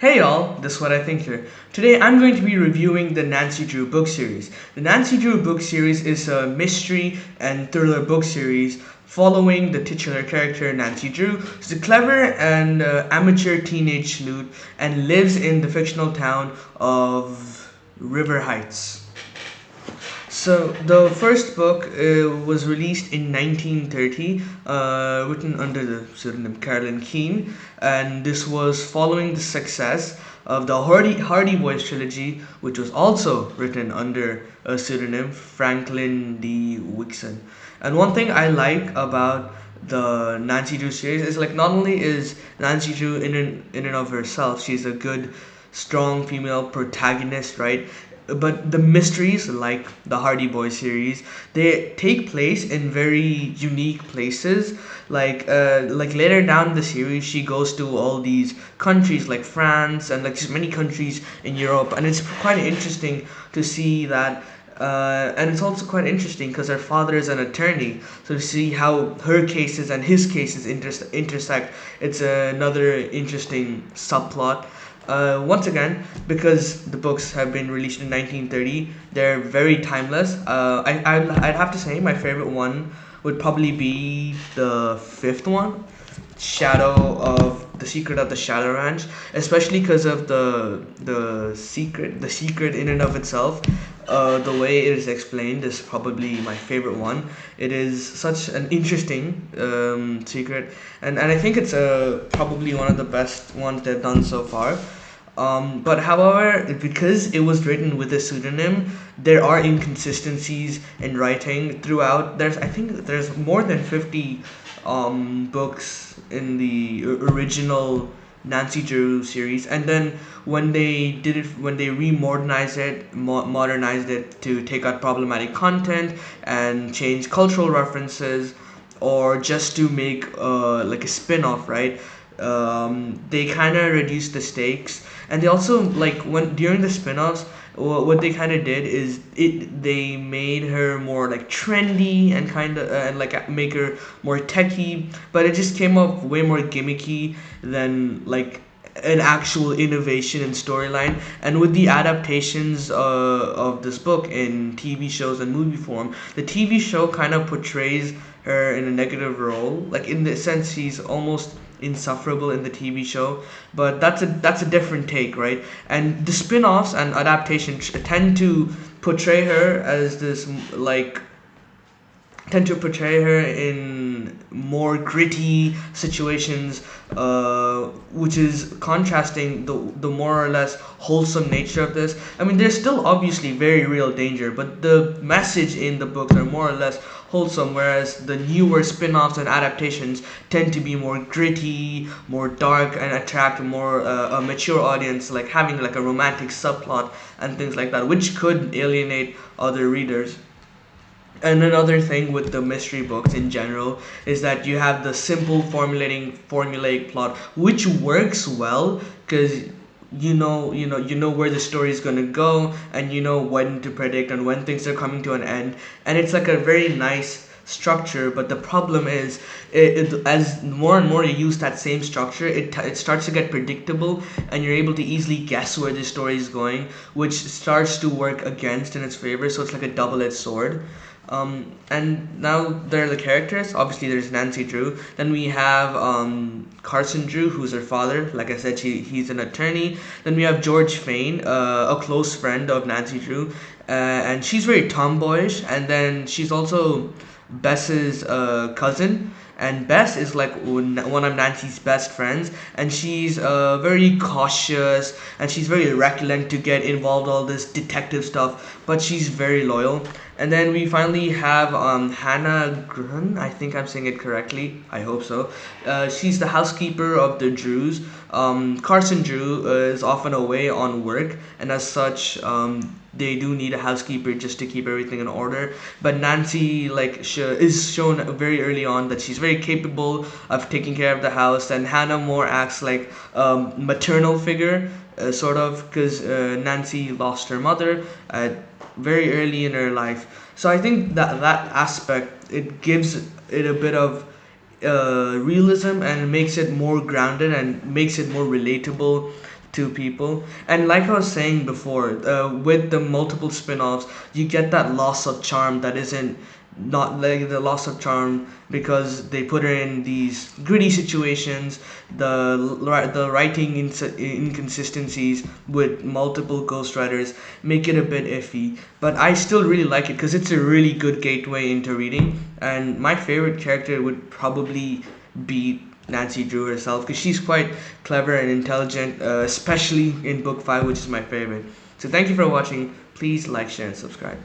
Hey y'all, this is what I think here. Today I'm going to be reviewing the Nancy Drew book series. The Nancy Drew book series is a mystery and thriller book series following the titular character Nancy Drew. She's a clever and amateur teenage sleuth and lives in the fictional town of River Heights. So the first book was released in 1930, written under the pseudonym Carolyn Keene, and this was following the success of the Hardy Boys trilogy, which was also written under a pseudonym Franklin D. Wixon. And one thing I like about the Nancy Drew series is like not only is Nancy Drew in and of herself, she's a good, strong female protagonist, right? But the mysteries, like the Hardy Boys series, they take place in very unique places. Like later down the series, she goes to all these countries like France and like many countries in Europe, and it's quite interesting to see that. And it's also quite interesting because her father is an attorney, so to see how her cases and his cases intersect, it's another interesting subplot. Once again, because the books have been released in 1930, they're very timeless. I'd have to say my favorite one would probably be the fifth one, The Secret of the Shadow Ranch, especially because of the secret in and of itself. The way it is explained is probably my favorite one. It is such an interesting secret, and I think it's probably one of the best ones they've done so far. But however, because it was written with a pseudonym, there are inconsistencies in writing throughout. I think there's more than 50 books in the original Nancy Drew series, and then when they modernized it to take out problematic content and change cultural references, or just to make like a spin-off, right? They kind of reduced the stakes, and they also like when during the spin-offs, what they kind of did is they made her more like trendy and kind of and like make her more techy, but it just came up way more gimmicky than like an actual innovation in storyline. And with the adaptations of this book in TV shows and movie form, the TV show kind of portrays her in a negative role, like in the sense she's almost insufferable in the TV show, but that's a different take, right? And the spin-offs and adaptations tend to portray her as this like tend to portray her in more gritty situations, which is contrasting the more or less wholesome nature of this. I mean, there's still obviously very real danger, but the message in the books are more or less wholesome, whereas the newer spin-offs and adaptations tend to be more gritty, more dark, and attract more a mature audience, like having like a romantic subplot and things like that, which could alienate other readers. And another thing with the mystery books in general is that you have the simple formulaic plot, which works well because you know where the story is going to go, and you know when to predict and when things are coming to an end, and it's like a very nice structure. But the problem is, as more and more you use that same structure, it starts to get predictable, and you're able to easily guess where the story is going, which starts to work against in its favor. So it's like a double-edged sword. And now there are the characters. Obviously, there's Nancy Drew. Then we have Carson Drew, who's her father. Like I said, he's an attorney. Then we have George Fane, a close friend of Nancy Drew, and she's very tomboyish. And then she's also Bess's cousin. And Bess is like one of Nancy's best friends, and she's very cautious, and she's very reluctant to get involved in all this detective stuff, but she's very loyal. And then we finally have Hannah Grun. I think I'm saying it correctly. I hope so. She's the housekeeper of the Drews. Carson Drew is often away on work, and as such, they do need a housekeeper just to keep everything in order. But Nancy is shown very early on that she's very capable of taking care of the house, and Hannah more acts like maternal figure, sort of, because Nancy lost her mother very early in her life. So I think that aspect, it gives it a bit of realism, and makes it more grounded and makes it more relatable to people. And like I was saying before, with the multiple spin-offs, you get that loss of charm that isn't not like the loss of charm because they put her in these gritty situations, the writing inconsistencies with multiple ghostwriters make it a bit iffy. But I still really like it because it's a really good gateway into reading. And my favorite character would probably be Nancy Drew herself because she's quite clever and intelligent, especially in book 5, which is my favorite. So thank you for watching. Please like, share, and subscribe.